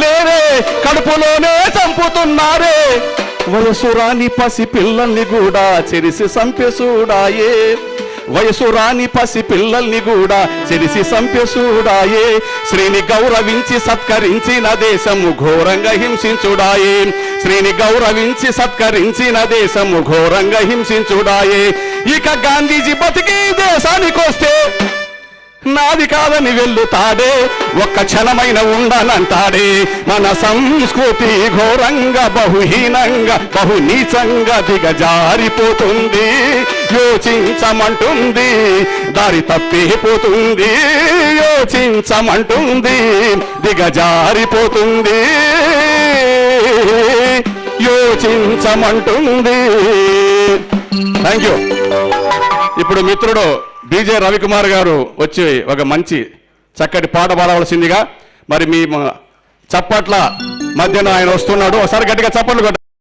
లేరే, కడుపులోనే చంపుతున్నారే. వయసు రాని పసి పిల్లల్ని కూడా చెరిసి సంపెసూడాయే. వయసు రాని పసి పిల్లల్ని కూడా చెరిసి సంపెసూడాయే. స్త్రీని గౌరవించి సత్కరించిన దేశము ఘోరంగా హింసించుడాయే. స్త్రీని గౌరవించి సత్కరించిన దేశము ఘోరంగా హింసించుడాయే. ఇక గాంధీజీ బతికి దేశానికొస్తే నాది కాదని వెళ్ళుతాడే, ఒక్క క్షణమైన ఉండనంటాడే. మన సంస్కృతి ఘోరంగా బహుహీనంగా బహునీచంగా దిగజారిపోతుంది. యోచించమంటుంది, దారి తప్పిపోతుంది. యోచించమంటుంది, దిగజారిపోతుంది. యోచించమంటుంది. Thank you. ఇప్పుడు మిత్రుడు బీజే రవికుమార్ గారు వచ్చి ఒక మంచి చక్కటి పాట పాడవలసిందిగా మరి మీ చప్పట్ల మధ్యన ఆయన వస్తున్నాడు. ఒకసారి గట్టిగా చప్పట్లు కొట్ట.